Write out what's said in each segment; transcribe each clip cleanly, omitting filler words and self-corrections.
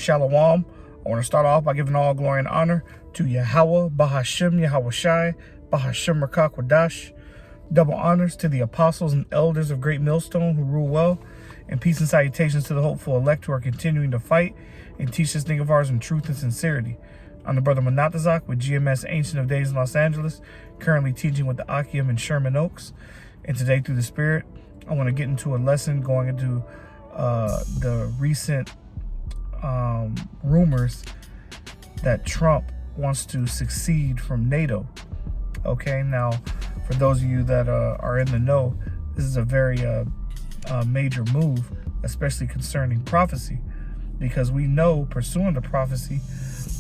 Shalom. I want to start off by giving all glory and honor to Yahweh, Bahashim, Yahweh Shai, Bahashim Rakak Wadash. Double honors to the apostles and elders of Great Millstone who rule well. And peace and salutations to the hopeful elect who are continuing to fight and teach this thing of ours in truth and sincerity. I'm the brother Manatazak with GMS Ancient of Days in Los Angeles, currently teaching with the Akim in Sherman Oaks. And today, through the Spirit, I want to get into a lesson going into the recent rumors that Trump wants to secede from NATO. Okay, now, for those of you that are in the know, this is a very major move, especially concerning prophecy, because we know, pursuant to prophecy,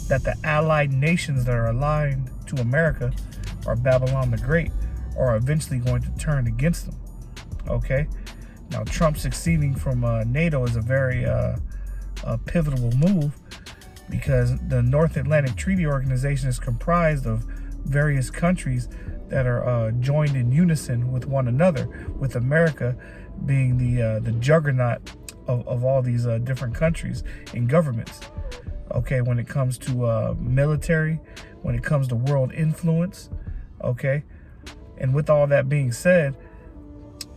that the allied nations that are aligned to America, or Babylon the Great, are eventually going to turn against them. Okay, now Trump succeeding from NATO is a very pivotal move, because the North Atlantic Treaty Organization is comprised of various countries that are joined in unison with one another, with America being the juggernaut of all these different countries and governments. Okay, when it comes to military, when it comes to world influence, okay, and with all that being said,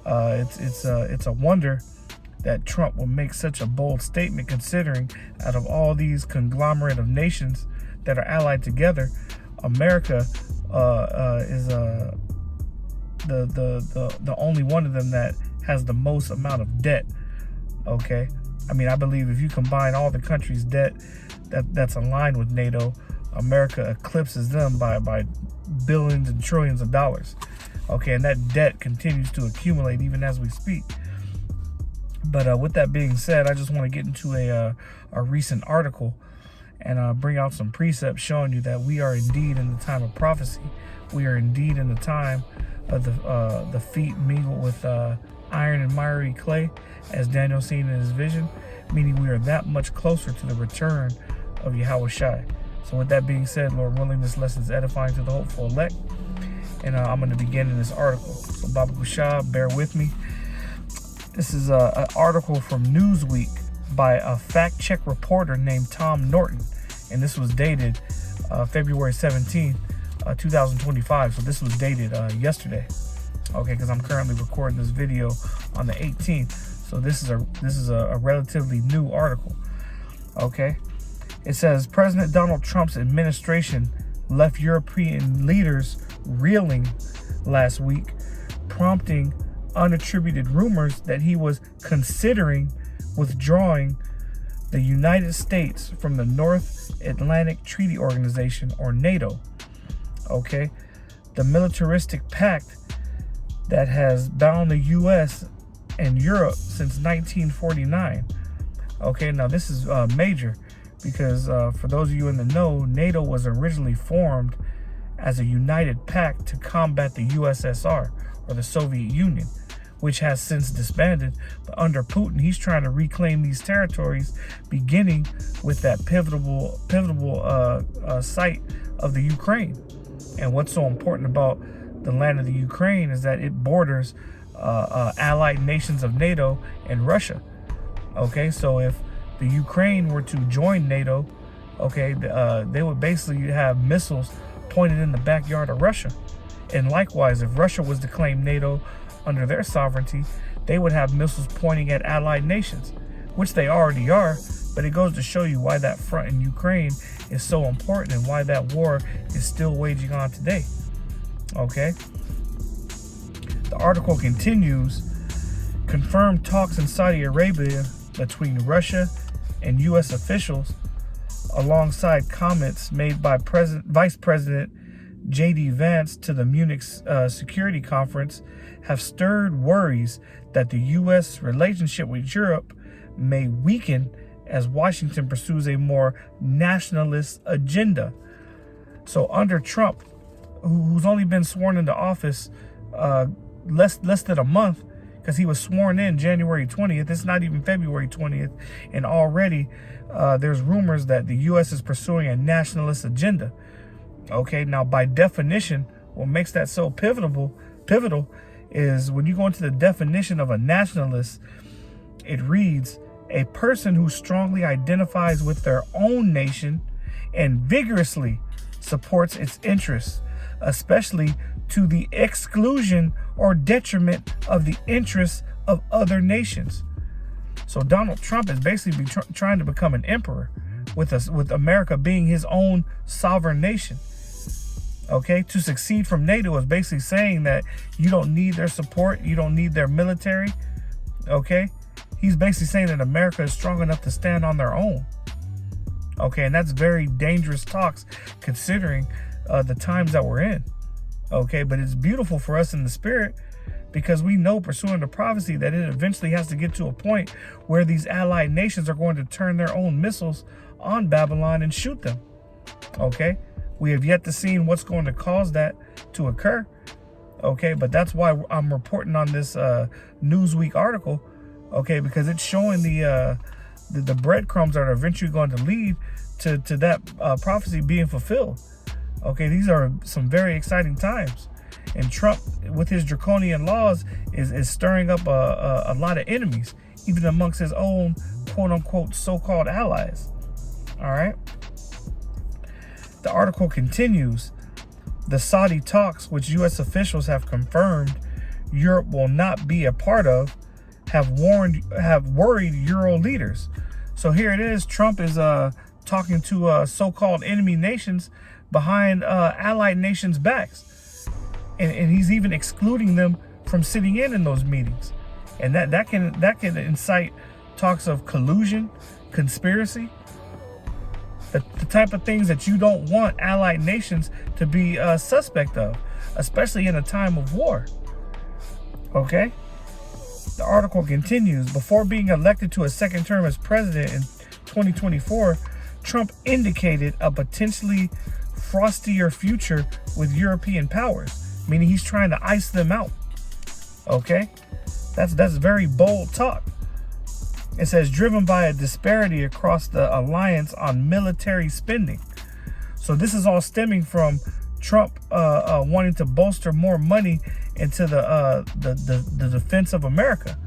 it's a wonder that Trump will make such a bold statement, considering out of all these conglomerate of nations that are allied together, America is the only one of them that has the most amount of debt. Okay, I mean, I believe if you combine all the countries' debt that's aligned with NATO, America eclipses them by billions and trillions of dollars. Okay, and that debt continues to accumulate even as we speak. But with that being said, I just want to get into a recent article and bring out some precepts showing you that we are indeed in the time of prophecy. We are indeed in the time of the feet mingled with iron and miry clay, as Daniel seen in his vision, meaning we are that much closer to the return of Yahweh Shai. So with that being said, Lord willing, this lesson is edifying to the hopeful elect, and I'm going to begin in this article. So Baba Kushah, bear with me. This is an article from Newsweek by a fact-check reporter named Tom Norton, and this was dated February 17th, 2025. So this was dated yesterday. Okay, because I'm currently recording this video on the 18th. So this is a relatively new article. Okay, it says President Donald Trump's administration left European leaders reeling last week, prompting unattributed rumors that he was considering withdrawing the United States from the North Atlantic Treaty Organization, or NATO. Okay, the militaristic pact that has bound the U.S. and Europe since 1949. Okay, now this is major, because for those of you in the know, NATO was originally formed as a united pact to combat the USSR, or the Soviet Union, which has since disbanded. But under Putin, he's trying to reclaim these territories, beginning with that pivotal site of the Ukraine. And what's so important about the land of the Ukraine is that it borders allied nations of NATO and Russia. Okay, so if the Ukraine were to join NATO, okay, they would basically have missiles pointed in the backyard of Russia. And likewise, if Russia was to claim NATO under their sovereignty, they would have missiles pointing at allied nations, which they already are. But it goes to show you why that front in Ukraine is so important and why that war is still waging on today. Okay, the article continues. Confirmed talks in Saudi Arabia between Russia and U.S. officials, alongside comments made by Vice President J.D. Vance to the Munich Security Conference, have stirred worries that the U.S. relationship with Europe may weaken as Washington pursues a more nationalist agenda. So under Trump, who's only been sworn into office less than a month, because he was sworn in January 20th. It's not even February 20th. And already there's rumors that the U.S. is pursuing a nationalist agenda. Okay, now by definition, what makes that so pivotal is when you go into the definition of a nationalist, it reads a person who strongly identifies with their own nation and vigorously supports its interests, especially to the exclusion or detriment of the interests of other nations. So Donald Trump is basically trying to become an emperor, with America being his own sovereign nation. Okay, to succeed from NATO is basically saying that you don't need their support, you don't need their military. Okay, he's basically saying that America is strong enough to stand on their own. Okay, and that's very dangerous talks considering the times that we're in. Okay, but it's beautiful for us in the spirit, because we know, pursuing the prophecy, that it eventually has to get to a point where these allied nations are going to turn their own missiles on Babylon and shoot them. Okay, we have yet to see what's going to cause that to occur. Okay, but that's why I'm reporting on this Newsweek article. Okay, because it's showing the breadcrumbs that are eventually going to lead to that prophecy being fulfilled. Okay, these are some very exciting times. And Trump, with his draconian laws, is stirring up a lot of enemies, even amongst his own quote-unquote so-called allies. All right. The article continues. The Saudi talks, which U.S. officials have confirmed Europe will not be a part of, have worried Euro leaders. So here it is. Trump is talking to so-called enemy nations behind allied nations' backs. And he's even excluding them from sitting in those meetings. And that can incite talks of collusion, conspiracy, the type of things that you don't want allied nations to be suspect of, especially in a time of war. Okay? The article continues. Before being elected to a second term as president in 2024, Trump indicated a potentially frostier future with European powers, meaning he's trying to ice them out. Okay? That's very bold talk. It says, driven by a disparity across the alliance on military spending. So this is all stemming from Trump wanting to bolster more money into the defense of America.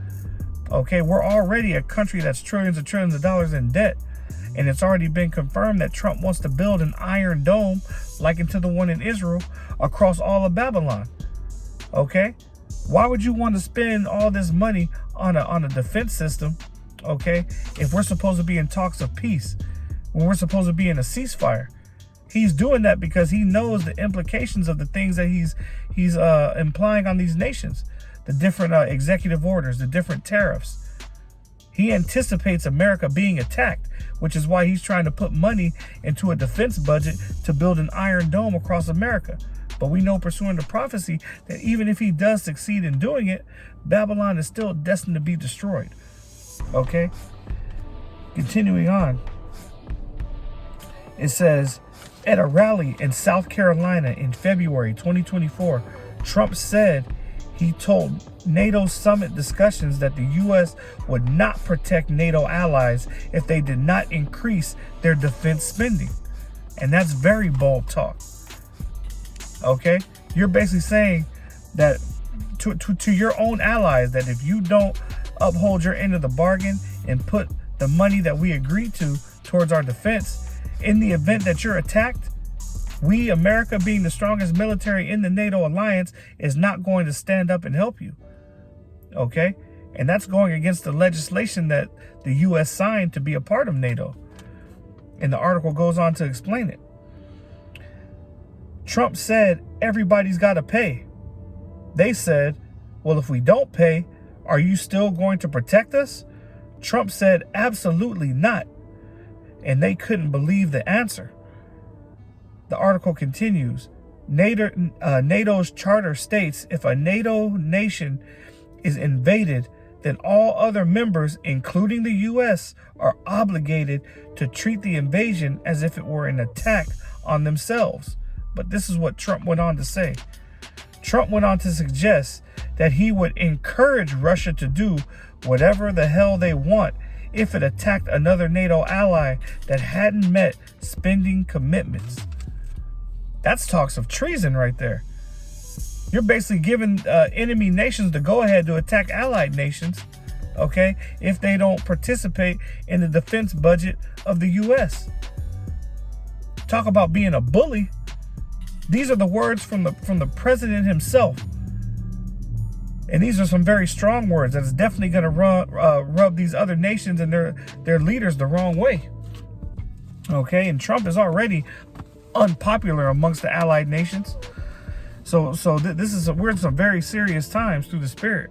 Okay, we're already a country that's trillions and trillions of dollars in debt. And it's already been confirmed that Trump wants to build an iron dome, likened to the one in Israel, across all of Babylon. Okay? Why would you want to spend all this money on a defense system, okay, if we're supposed to be in talks of peace, when we're supposed to be in a ceasefire? He's doing that because he knows the implications of the things that he's implying on these nations, the different executive orders, the different tariffs. He anticipates America being attacked, which is why he's trying to put money into a defense budget to build an iron dome across America. But we know, pursuing the prophecy, that even if he does succeed in doing it, Babylon is still destined to be destroyed. Okay? Continuing on. It says, at a rally in South Carolina in February 2024, Trump said he told NATO summit discussions that the U.S. would not protect NATO allies if they did not increase their defense spending. And that's very bold talk. Okay? You're basically saying that to your own allies, that if you don't uphold your end of the bargain and put the money that we agreed to towards our defense, in the event that you're attacked, we, America, being the strongest military in the NATO alliance, is not going to stand up and help you. Okay? And that's going against the legislation that the U.S. signed to be a part of NATO. And the article goes on to explain it. Trump said, everybody's got to pay. They said, well, if we don't pay, are you still going to protect us? Trump said, absolutely not. And they couldn't believe the answer. The article continues. NATO's charter states, if a NATO nation is invaded, then all other members, including the U.S., are obligated to treat the invasion as if it were an attack on themselves. But this is what Trump went on to say. Trump went on to suggest that he would encourage Russia to do whatever the hell they want if it attacked another NATO ally that hadn't met spending commitments. That's talks of treason right there. You're basically giving enemy nations the go-ahead to attack allied nations, okay, if they don't participate in the defense budget of the U.S. Talk about being a bully. These are the words from the president himself. And these are some very strong words that's definitely going to rub these other nations and their leaders the wrong way. Okay, and Trump is already unpopular amongst the allied nations. We're in some very serious times through the Spirit.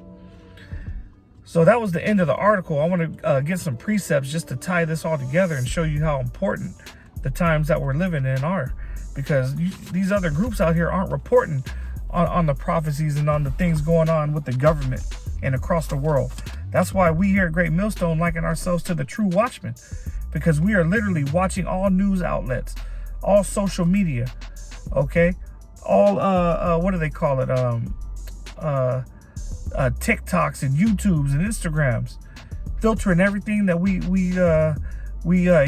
So that was the end of the article. I want to get some precepts just to tie this all together and show you how important the times that we're living in are. Because these other groups out here aren't reporting on the prophecies and on the things going on with the government and across the world. That's why we here at Great Millstone liken ourselves to the true watchmen, because we are literally watching all news outlets, all social media, okay, all what do they call it, TikToks and YouTubes and Instagrams, filtering everything that we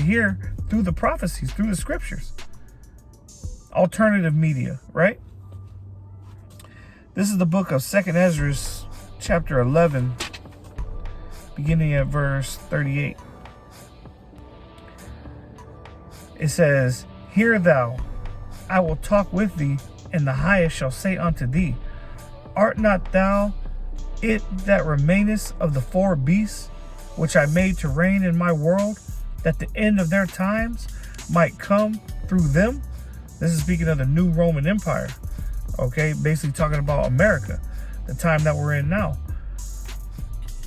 hear through the prophecies, through the scriptures. Alternative media, right? This is the book of 2nd Ezra, chapter 11, beginning at verse 38. It says, "Hear thou, I will talk with thee, and the highest shall say unto thee, Art not thou it that remainest of the 4 beasts, which I made to reign in my world, that the end of their times might come through them?" This is speaking of the new Roman Empire. Okay, basically talking about America, the time that we're in now.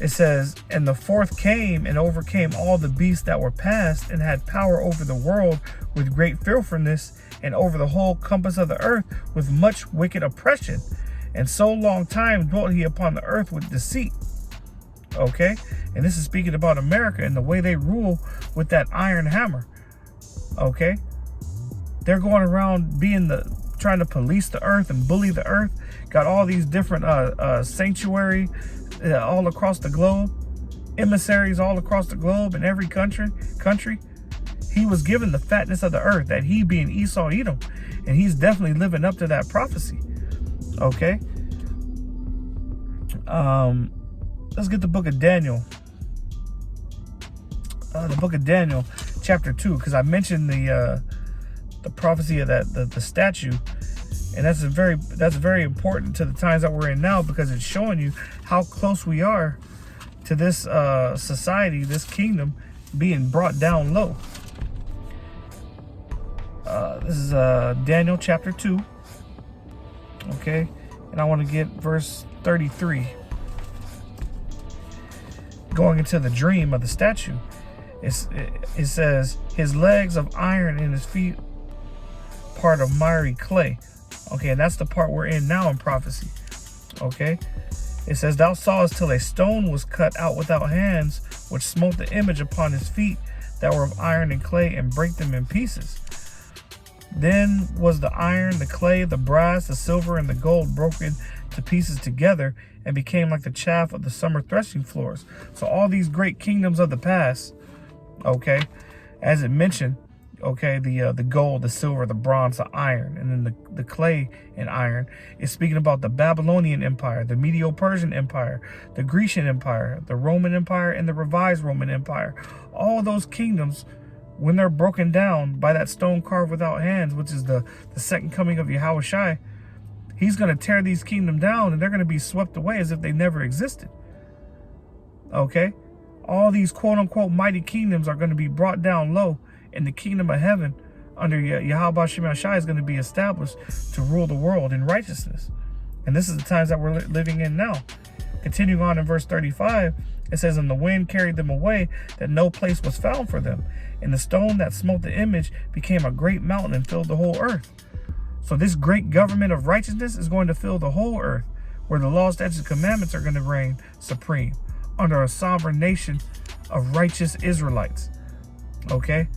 It says, "And the 4th came and overcame all the beasts that were past, and had power over the world with great fearfulness, and over the whole compass of the earth with much wicked oppression. And so long time dwelt he upon the earth with deceit." Okay, and this is speaking about America and the way they rule with that iron hammer. Okay, they're going around trying to police the earth and bully the earth. Got all these different sanctuary all across the globe, emissaries all across the globe in every country. He was given the fatness of the earth, that he being Esau Edom, and he's definitely living up to that prophecy. Okay, let's get the book of Daniel. The book of Daniel, chapter 2, because I mentioned the prophecy of the statue, and that's very important to the times that we're in now, because it's showing you how close we are to this society, this kingdom being brought down low. This is Daniel chapter 2. Okay, and I want to get verse 33. Going into the dream of the statue, it says, "His legs of iron and his feet part of miry clay." Okay, and that's the part we're in now in prophecy. Okay, it says, "Thou sawest till a stone was cut out without hands, which smote the image upon his feet that were of iron and clay, and brake them in pieces. Then was the iron, the clay, the brass, the silver, and the gold broken to pieces together, and became like the chaff of the summer threshing floors." So all these great kingdoms of the past, okay, as it mentioned, okay, the gold, the silver, the bronze, the iron, and then the clay and iron is speaking about the Babylonian Empire, the Medo-Persian Empire, the Grecian Empire, the Roman Empire, and the revised Roman Empire. All those kingdoms, when they're broken down by that stone carved without hands, which is the second coming of Yahushua, he's going to tear these kingdoms down, and they're going to be swept away as if they never existed. Okay, all these quote-unquote mighty kingdoms are going to be brought down low, and the kingdom of heaven under Yahweh Shai is going to be established to rule the world in righteousness. And this is the times that we're living in now. Continuing on in verse 35, it says, "And the wind carried them away, that no place was found for them. And the stone that smote the image became a great mountain and filled the whole earth." So this great government of righteousness is going to fill the whole earth, where the law, statutes, and commandments are going to reign supreme under a sovereign nation of righteous Israelites. Okay,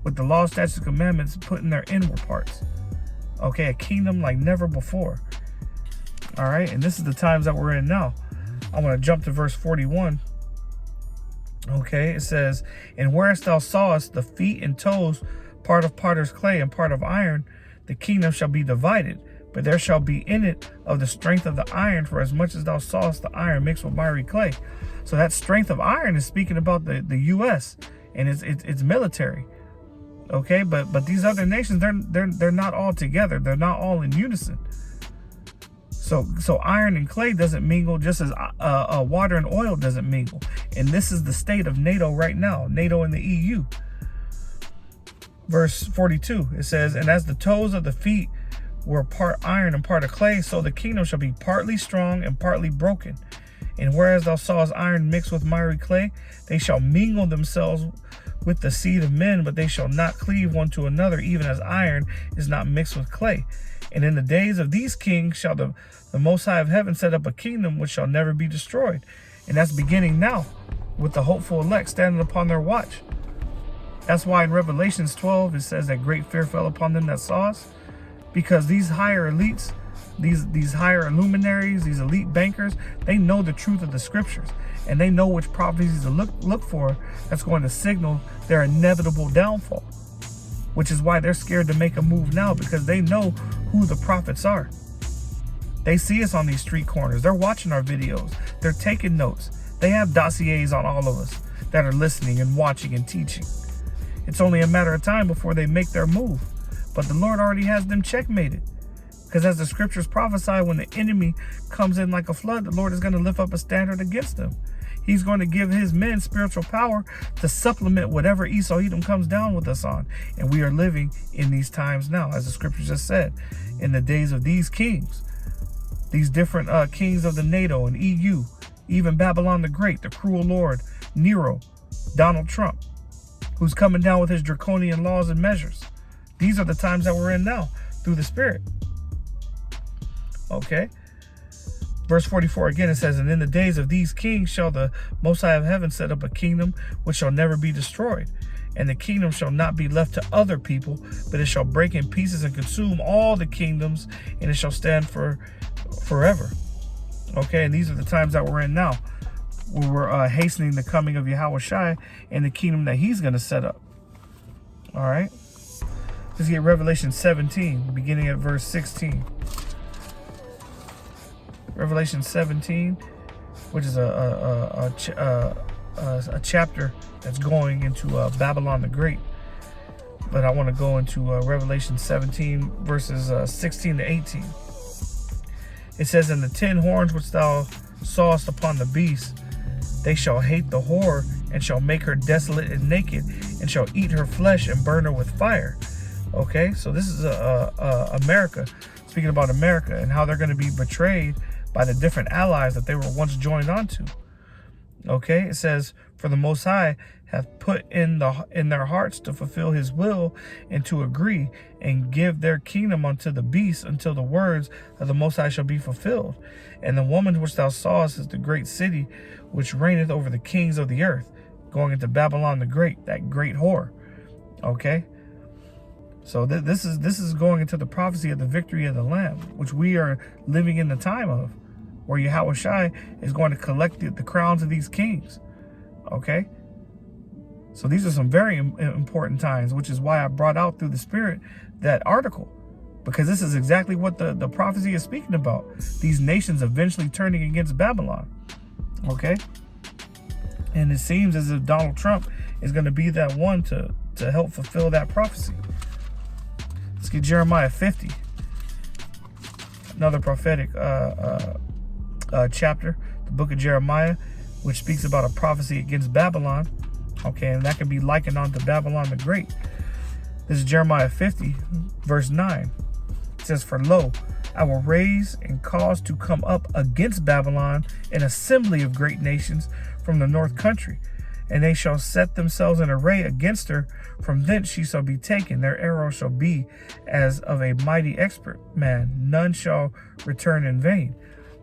with the law, statutes, and commandments put in their inward parts. Okay, a kingdom like never before. All right, and this is the times that we're in now. I want to jump to verse 41. Okay, it says, "And whereas thou sawest the feet and toes, part of potter's clay and part of iron, the kingdom shall be divided, but there shall be in it of the strength of the iron, for as much as thou sawest the iron mixed with miry clay. So that strength of iron is speaking about the U.S. and its military. Okay, but these other nations, they're not all together. They're not all in unison. So iron and clay doesn't mingle, just as water and oil doesn't mingle. And this is the state of NATO right now, NATO and the EU. Verse 42, it says, and as the toes of the feet were part iron and part of clay, so the kingdom shall be partly strong and partly broken. And whereas thou sawest iron mixed with miry clay, they shall mingle themselves with the seed of men, but they shall not cleave one to another, even as iron is not mixed with clay. And in the days of these kings shall the Most High of heaven set up a kingdom which shall never be destroyed. And that's beginning now with the hopeful elect standing upon their watch. That's why in Revelations 12 it says that great fear fell upon them that saw us, because these higher elites, these higher luminaries, these elite bankers, they know the truth of the scriptures, and they know which prophecies to look for that's going to signal their inevitable downfall. Which is why they're scared to make a move now, because they know who the prophets are. They see us on these street corners. They're watching our videos. They're taking notes. They have dossiers on all of us that are listening and watching and teaching. It's only a matter of time before they make their move. But the Lord already has them checkmated. Because as the scriptures prophesy, when the enemy comes in like a flood, the Lord is going to lift up a standard against them. He's going to give his men spiritual power to supplement whatever Esau Edom comes down with us on. And we are living in these times now, as the scripture just said, in the days of these kings, these different kings of the NATO and EU, even Babylon the Great, the cruel Lord, Nero, Donald Trump, who's coming down with his draconian laws and measures. These are the times that we're in now through the Spirit. Okay. Verse 44 again, it says, and in the days of these kings shall the Most High of heaven set up a kingdom which shall never be destroyed. And the kingdom shall not be left to other people, but it shall break in pieces and consume all the kingdoms, and it shall stand for forever. Okay, and these are the times that we're in now, where we're hastening the coming of Yahweh Shai and the kingdom that he's going to set up. All right. Let's get Revelation 17, beginning at verse 16. Revelation 17, which is a chapter that's going into Babylon the Great. But I want to go into Revelation 17, verses 16 to 18. It says, and the 10 horns which thou sawest upon the beast, they shall hate the whore, and shall make her desolate and naked, and shall eat her flesh and burn her with fire. Okay, so this is America, speaking about America and how they're going to be betrayed by the different allies that they were once joined onto. Okay, it says, for the Most High hath put in their hearts to fulfill his will and to agree and give their kingdom unto the beast until the words of the Most High shall be fulfilled. And the woman which thou sawest is the great city which reigneth over the kings of the earth, going into Babylon the Great, that great whore. Okay, so this is going into the prophecy of the victory of the Lamb, which we are living in the time of, where Yahweh Shai is going to collect the crowns of these kings. Okay, so these are some very important times, which is why I brought out through the Spirit that article, because this is exactly what the prophecy is speaking about. These nations eventually turning against Babylon. Okay, and it seems as if Donald Trump is going to be that one to help fulfill that prophecy. Let's get Jeremiah 50, another prophetic chapter, the book of Jeremiah, which speaks about a prophecy against Babylon. Okay, and that can be likened unto Babylon the Great. This is Jeremiah 50, verse 9. It says, for lo, I will raise and cause to come up against Babylon an assembly of great nations from the north country, and they shall set themselves in array against her. From thence she shall be taken. Their arrow shall be as of a mighty expert man. None shall return in vain.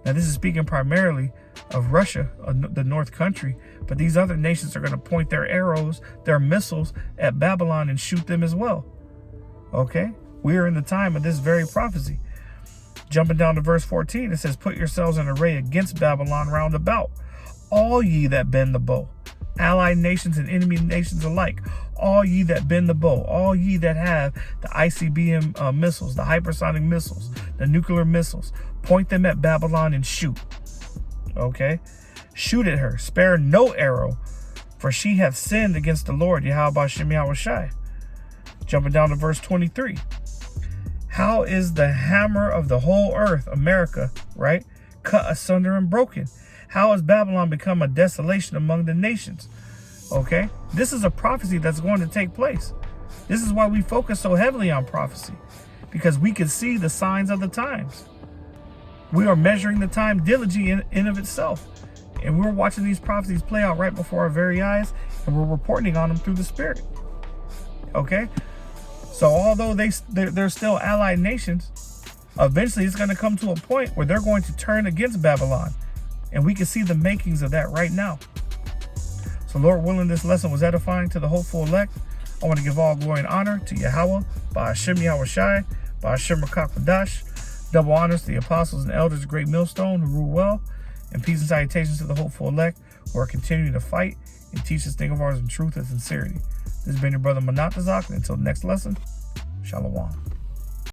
Now this is speaking primarily of Russia, the north country, but these other nations are going to point their arrows, their missiles at Babylon and shoot them as well. Okay, we are in the time of this very prophecy. Jumping down to verse 14, it says, put yourselves in array against Babylon round about, all ye that bend the bow. allied nations and enemy nations alike. All ye that bend the bow, all ye that have the ICBM missiles, the hypersonic missiles, the nuclear missiles, point them at Babylon and shoot. Okay? Shoot at her. Spare no arrow, for she hath sinned against the Lord, Yahweh Shem Yahushai. Jumping down to verse 23. How is the hammer of the whole earth, America, right, cut asunder and broken? How has Babylon become a desolation among the nations? Okay, this is a prophecy that's going to take place. This is why we focus so heavily on prophecy, because we can see the signs of the times. We are measuring the time diligently in of itself, and we're watching these prophecies play out right before our very eyes, and we're reporting on them through the Spirit. Okay, so although they're still allied nations, eventually it's going to come to a point where they're going to turn against Babylon, and we can see the makings of that right now. So Lord willing, this lesson was edifying to the hopeful elect. I want to give all glory and honor to Yahweh, by Hashem Yahushai, by Hashem Rakakadash. Double honors to the apostles and elders of Great Millstone who rule well, and peace and salutations to the hopeful elect who are continuing to fight and teach this thing of ours in truth and sincerity. This has been your brother Manatazak, and until the next lesson, Shalom.